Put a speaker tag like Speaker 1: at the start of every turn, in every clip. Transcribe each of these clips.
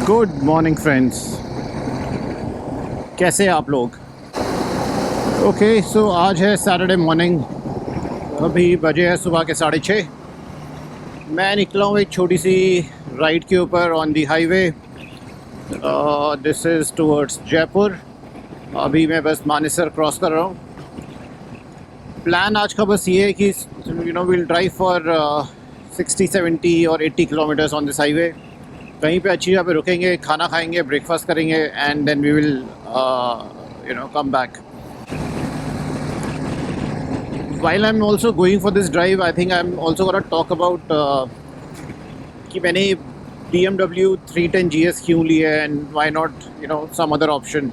Speaker 1: Good morning friends, कैसे हैं आप लोग? ओके, सो आज है सैटरडे मॉर्निंग। अभी बजे है सुबह के 6:30। मैं निकला हूँ एक छोटी सी राइड के ऊपर on the highway. This is towards Jaipur. अभी मैं बस मानेसर क्रॉस कर रहा हूँ। प्लान आज का बस ये है कि विल ड्राइव फॉर 60, 70 और 80 किलोमीटर्स ऑन दिस हाईवे। कहीं पे अच्छी जगह पे रुकेंगे, खाना खाएंगे, ब्रेकफास्ट करेंगे and then we will come back. While I'm also going for this drive, I think I'm also gonna talk about कि मैंने BMW 310 GS क्यों ली है and why not some other option.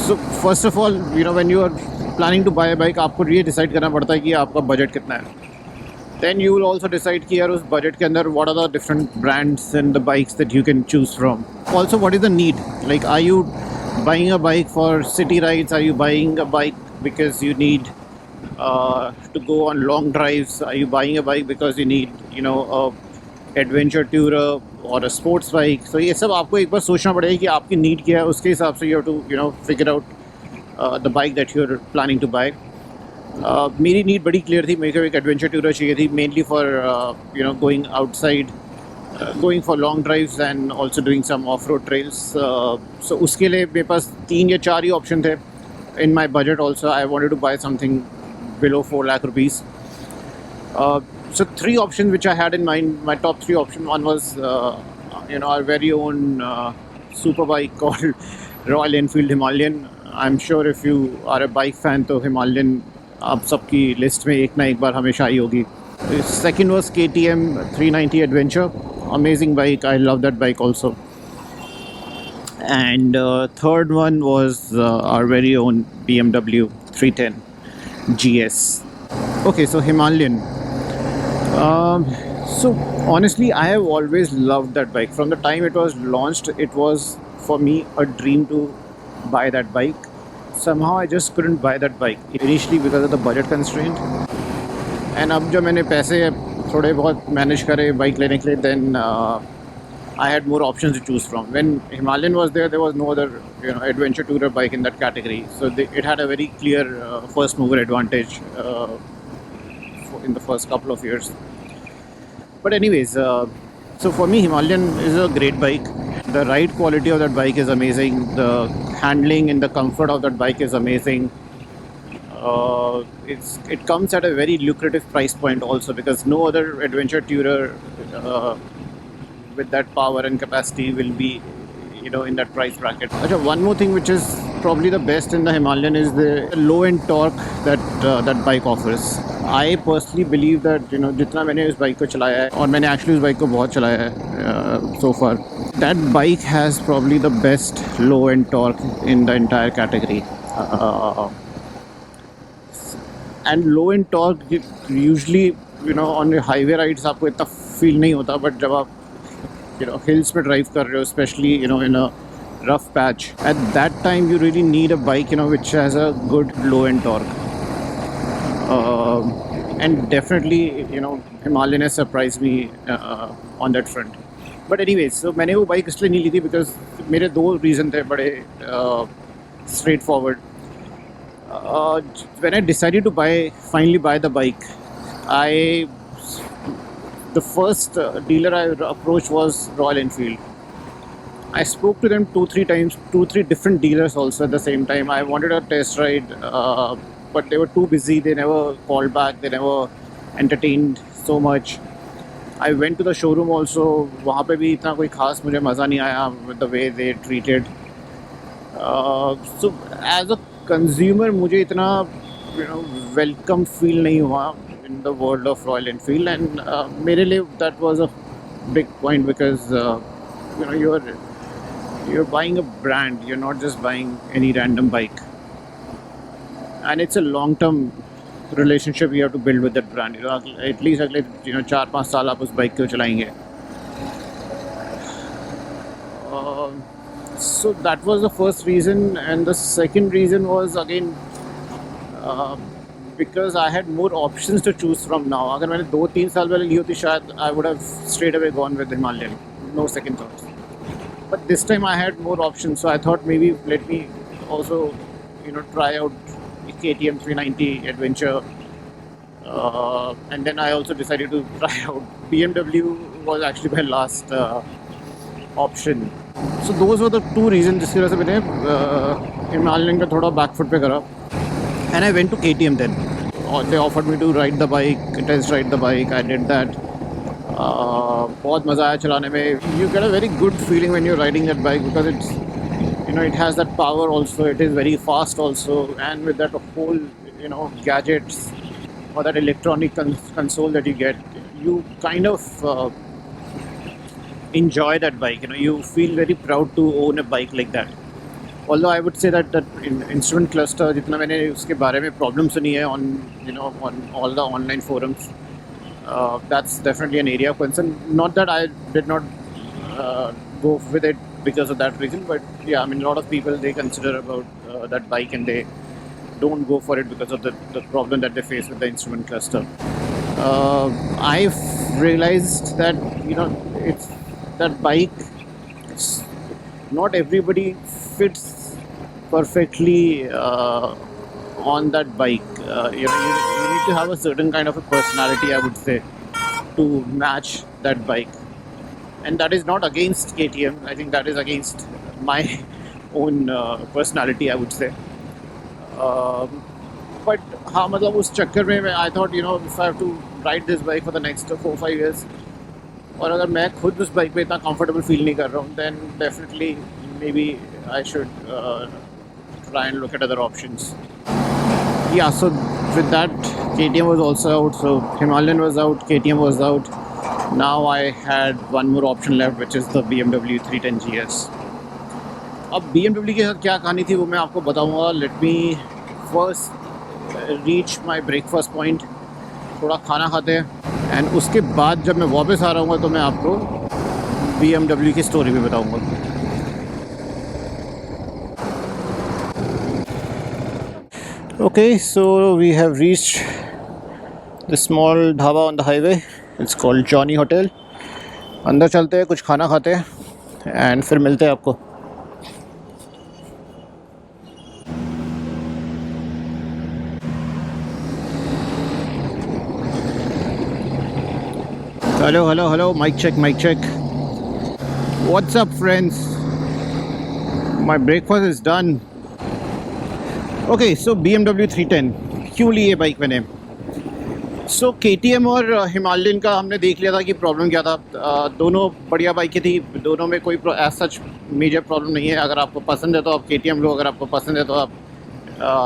Speaker 1: So first of all, when you are planning to buy a bike, आपको ये decide करना पड़ता है कि आपका budget कितना है. Then you will also decide कि यार उस budget के अंदर what are the different brands and the bikes that you can choose from. Also, what is the need? Like, are you buying a bike for city rides? Are you buying a bike because you need to go on long drives? Are you buying a bike because you need a adventure tourer or a sports bike? So ये सब आपको एक बार सोचना पड़ेगा कि आपकी need क्या है, उसके हिसाब से you have to figure out the bike that you're planning to buy. मेरी नीड बड़ी क्लियर थी. मेरे को एक एडवेंचर टूर चाहिए थी, mainly for going outside, going for long drives and also doing some off road trails. So उसके लिए मेरे पास 3 या 4 ही ऑप्शन थे. In my budget also I wanted to buy something below 4 lakh rupees. So 3 options which I had in mind. My top 3 options, one was our very own super bike called Royal Enfield Himalayan. I'm sure if you are a bike fan, तो Himalayan आप सबकी list में एक ना एक बार हमेशा आई होगी. Second was KTM 390 Adventure. Amazing bike. I love that bike also. And third one was our very own BMW 310 GS. Okay, so Himalayan. So honestly, I have always loved that bike. From the time it was launched, it was for me a dream to buy that bike. Somehow I just couldn't buy that bike initially because of the budget constraint. And अब जब मैंने पैसे थोड़े बहुत manage करे bike लेने के लिए, then I had more options to choose from. When Himalayan was there was no other adventure tourer bike in that category. So it had a very clear first mover advantage in the first couple of years. But anyways, so for me Himalayan is a great bike. The ride quality of that bike is amazing. The handling and the comfort of that bike is amazing. It comes at a very lucrative price point also, because no other adventure tourer with that power and capacity will be in that price bracket. One more thing which is probably the best in the Himalayan is the low end torque that bike offers. I personally believe that जितना मैंने इस bike को चलाया है, और मैंने actually उस bike को बहुत चलाया है so far, that bike has probably the best low end torque in the entire category. And low end torque usually on the highway rides आपको इतना feel नहीं होता, but जब आप hills पे ड्राइव कर रहे हो, especially in a rough patch, at that time you really need a bike which has a good low end torque. And definitely Himalayan has surprised me on that front. But anyways, so मैंने वो bike इसलिए नहीं ली थी because मेरे 2 reason थे बड़े straight forward. When I decided to finally buy the bike, the first dealer I approached was Royal Enfield. I spoke to them 2-3 times, 2-3 different dealers also at the same time. I wanted a test ride, but they were too busy. They never called back. They never entertained so much. I went to the showroom also. वहाँ पे भी इतना कोई खास मुझे मज़ा नहीं आया with the way they treated. So as a consumer मुझे इतना welcome feel नहीं हुआ in the world of Royal Enfield, and मेरे लिए that was a big point, because you're buying a brand. You're not just buying any random bike, and it's a long term relationship you have to build with that brand. At least अगले 4-5 साल आप उस bike को चलाएंगे. So that was the first reason, and the second reason was again because I had more options to choose from now. अगर मैंने 2-3 साल पहले ली होती शायद I would have straight away gone with Himalayan, no second thoughts. but this time I had more options, so I thought maybe let me also try out KTM 390 Adventure. And then I also decided to try out BMW. Was actually my last option. So those were the two reasons जिसकी वजह से मैंने Himalayan का थोड़ा back foot पे करा. And I went to KTM then. They offered me to ride the bike, test ride the bike. I did that. बहुत मज़ा आया चलाने में. You get a very good feeling when you're riding that bike because it's it has that power also. It is very fast also, and with that whole gadgets or that electronic console that you get, you kind of enjoy that bike. You feel very proud to own a bike like that. Although I would say that instrument cluster, जितना मैंने उसके बारे में problem सुनी है on all the online forums, that's definitely an area of concern. Not that I did not go with it because of that reason, but yeah, I mean, a lot of people, they consider about that bike and they don't go for it because of the problem that they face with the instrument cluster. I've realized that it's that bike, not everybody fits perfectly on that bike. You need to have a certain kind of a personality, I would say, to match that bike. And that is not against KTM. I think that is against my own personality, I would say. But हाँ, मतलब उस चक्कर में I thought if I have to ride this bike for the next 4-5 years, और अगर मैं खुद उस बाइक पे इतना comfortable feel नहीं कर रहा हूँ, then definitely maybe I should try and look at other options. Yeah, so with that, KTM was also out, so Himalayan was out, KTM was out. Now I had one more option left, which is the BMW 310 GS. अब BMW के साथ क्या कहानी थी वो मैं आपको बताऊंगा. Let me first reach my breakfast point, थोड़ा खाना खाते हैं, एंड उसके बाद जब मैं वापस आ रहा हूँ तो मैं आपको BMW की स्टोरी भी बताऊंगा. Okay, so we have reached the small dhaba on the highway. It's called Johnny Hotel. अंदर चलते हैं, कुछ खाना खाते हैं एंड फिर मिलते हैं आपको. Hello, mic check. What's up, friends? My breakfast is done. Okay, so BMW 310 क्यों ली ये बाइक मैंने? So KTM और हिमालयन का हमने देख लिया था कि प्रॉब्लम क्या था. दोनों बढ़िया बाइकें थी, दोनों में कोई एज सच मेजर प्रॉब्लम नहीं है. अगर आपको पसंद है तो आप KTM लो, अगर आपको पसंद है तो आप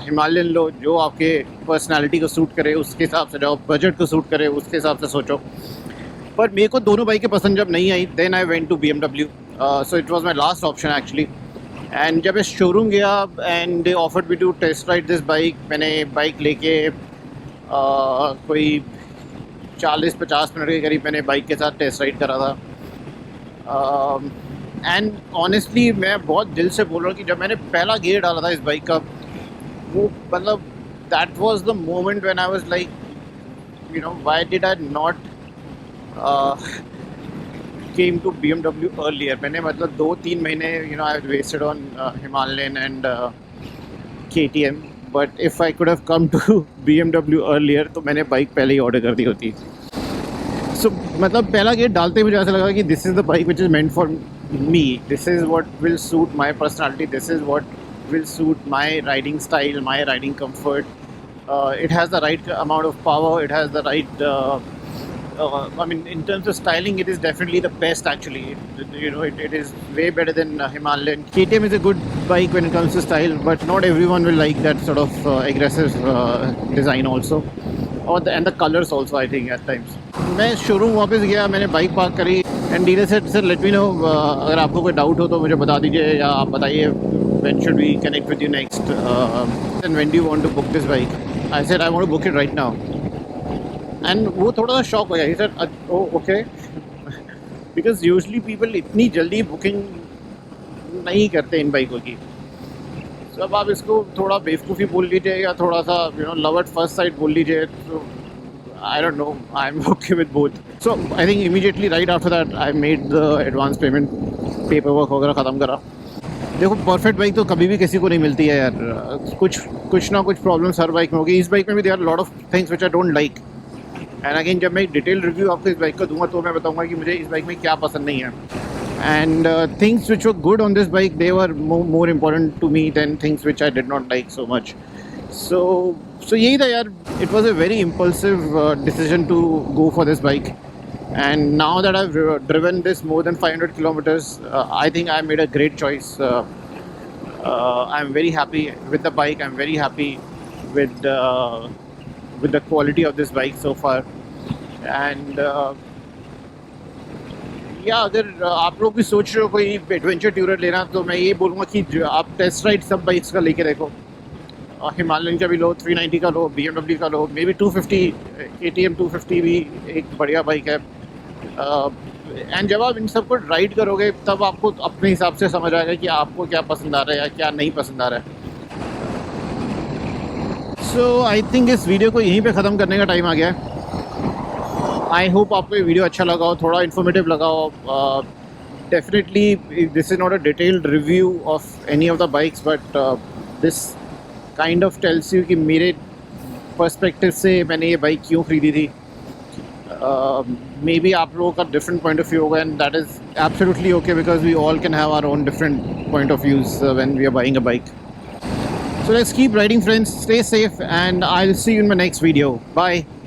Speaker 1: हिमालयन लो. जो आपके पर्सनालिटी को सूट करे उसके हिसाब से जाओ, बजट को सूट करे उसके हिसाब से सोचो. पर मेरे को दोनों बाइकें पसंद जब नहीं आई, then I went to BMW. So it was my last option actually. And जब मैं शोरूम गया and they offered me to test ride this bike, मैंने बाइक लेके कोई 40-50 मिनट के करीब मैंने बाइक के साथ टेस्ट राइड करा था. एंड ऑनेस्टली मैं बहुत दिल से बोल रहा हूँ कि जब मैंने पहला गियर डाला था इस बाइक का, वो मतलब that was the moment when I was like why did I not came to BMW earlier. मैंने मतलब 2-3 महीने I wasted on Himalayan and KTM, but if I could have come to BMW earlier तो मैंने bike पहले ही order कर दी होती. So मतलब पहला गेट डालते ही मुझे ऐसा लगा कि this is the bike which is meant for me. This is what will suit my personality. This is what will suit my riding style, my riding comfort. It has the right amount of power. It has the right I mean, in terms of styling, it is definitely the best actually. It is way better than Himalayan. KTM is a good bike when it comes to style, but not everyone will like that sort of aggressive design also. And the colors also, I think, at times. मैं showroom वापस गया, मैंने bike park करी and dealer said sir let me know, अगर आपको कोई doubt हो तो मुझे बता दीजिए या आप बताइए when should we connect with you next, and when do you want to book this bike. I said I want to book it right now. And वो थोड़ा सा शॉक हो गया. Sir okay, because usually people इतनी जल्दी booking नहीं करते इन बाइकों की. सो अब आप इसको थोड़ा बेवकूफ़ी बोल लीजिए या थोड़ा सा लव एट फर्स्ट साइट बोल लीजिए. तो I don't know, I am okay with both. So I think immediately right after that I made the advance payment paper work वगैरह ख़त्म करा। देखो परफेक्ट बाइक तो कभी भी किसी को नहीं मिलती है यार, कुछ ना कुछ प्रॉब्लम्स हर बाइक में होगी। इस बाइक में भी there are lot of things which I don't like, and again जब मैं एक डिटेल रिव्यू आपको इस बाइक का दूंगा तो मैं बताऊंगा कि मुझे इस बाइक में क्या पसंद नहीं है। And things which were good on this bike they were more important to me than things which I did not like so much. So यही था यार, it was a very impulsive decision to go for this bike, and now that I've driven this more than 500 kilometers, I think I made a great choice. I'm very happy with the bike. I'm very happy with the quality of this bike so far. And अगर आप लोग भी सोच रहे हो कोई adventure tourer लेना, तो मैं ये बोलूँगा कि आप टेस्ट राइड सब बाइक्स का लेके देखो। हिमालयन का भी लो, 390 का लो, BMW का लो, मे बी 250 KTM 250 भी एक बढ़िया बाइक है। एंड जब आप इन सबको राइड करोगे तब आपको अपने हिसाब से समझ आएगा कि आपको क्या पसंद आ रहा है या क्या नहीं पसंद आ रहा है। सो आई थिंक इस वीडियो को यहीं पे ख़त्म करने का टाइम आ गया है। आई होप आपको ये वीडियो अच्छा लगा हो, थोड़ा इन्फॉर्मेटिव लगा हो। Definitely this is not a detailed review of any of the bikes, but this kind of tells you कि मेरे पर्सपेक्टिव से मैंने ये बाइक क्यों ख़रीदी थी। मे बी आप लोगों का डिफरेंट पॉइंट ऑफ व्यू होगा, and that is absolutely okay because we all can have our own different point of views when we are buying a bike. So let's keep riding friends, stay safe, and I'll see you in my next video. Bye.